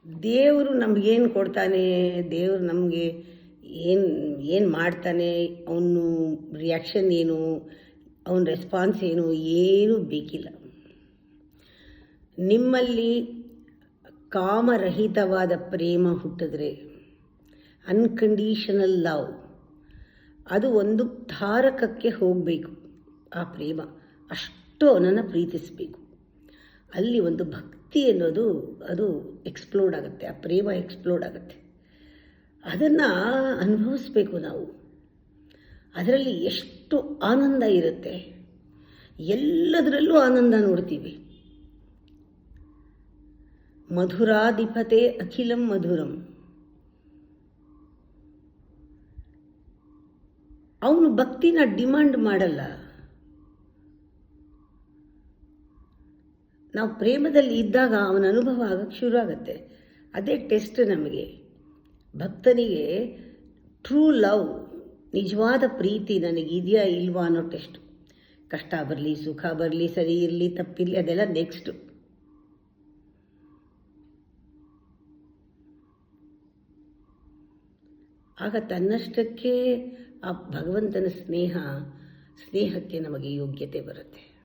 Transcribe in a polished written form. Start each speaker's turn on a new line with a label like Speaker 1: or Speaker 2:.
Speaker 1: ದೇವರು ನಮಗೇನು ಕೊಡ್ತಾನೆ, ದೇವರು ನಮಗೆ ಏನು ಏನು ಮಾಡ್ತಾನೆ, ಅವನು ರಿಯಾಕ್ಷನ್ ಏನು, ಅವನ ರೆಸ್ಪಾನ್ಸ್ ಏನು, ಏನೂ ಬೇಕಿಲ್ಲ. ನಿಮ್ಮಲ್ಲಿ ಕಾಮರಹಿತವಾದ ಪ್ರೇಮ ಹುಟ್ಟಿದ್ರೆ, ಅನ್ಕಂಡೀಷನಲ್ ಲವ್, ಅದು ಒಂದು ತಾರಕಕ್ಕೆ ಹೋಗಬೇಕು. ಆ ಪ್ರೇಮ ಅಷ್ಟು ಅವನನ್ನು ಪ್ರೀತಿಸಬೇಕು. ಅಲ್ಲಿ ಒಂದು ಭಕ್ತಿ ಅನ್ನೋದು ಅದು ಎಕ್ಸ್ಪ್ಲೋಡ್ ಆಗುತ್ತೆ, ಆ ಪ್ರೇಮ ಎಕ್ಸ್ಪ್ಲೋಡ್ ಆಗುತ್ತೆ. ಅದನ್ನು ಅನುಭವಿಸ್ಬೇಕು ನಾವು. ಅದರಲ್ಲಿ ಎಷ್ಟು ಆನಂದ ಇರುತ್ತೆ, ಎಲ್ಲದರಲ್ಲೂ ಆನಂದ ನೋಡ್ತೀವಿ. ಮಧುರಾಧಿಪತೆ ಅಖಿಲಂ ಮಧುರಂ. ಅವನು ಭಕ್ತಿನ ಡಿಮಾಂಡ್ ಮಾಡಲ್ಲ. ನಾವು ಪ್ರೇಮದಲ್ಲಿ ಇದ್ದಾಗ ಅವನ ಅನುಭವ ಆಗಕ್ಕೆ ಶುರು ಆಗುತ್ತೆ. ಅದೇ ಟೆಸ್ಟ್ ನಮಗೆ. ಭಕ್ತನಿಗೆ ಟ್ರೂ ಲವ್, ನಿಜವಾದ ಪ್ರೀತಿ ನನಗಿದೆಯಾ ಇಲ್ವಾ ಅನ್ನೋ ಟೆಸ್ಟು. ಕಷ್ಟ ಬರಲಿ, ಸುಖ ಬರಲಿ, ಸರಿ ಇರಲಿ, ತಪ್ಪಿರಲಿ, ಅದೆಲ್ಲ ನೆಕ್ಸ್ಟು. ಆಗ ತನ್ನಷ್ಟಕ್ಕೆ ಆ ಭಗವಂತನ ಸ್ನೇಹಕ್ಕೆ ನಮಗೆ ಯೋಗ್ಯತೆ ಬರುತ್ತೆ.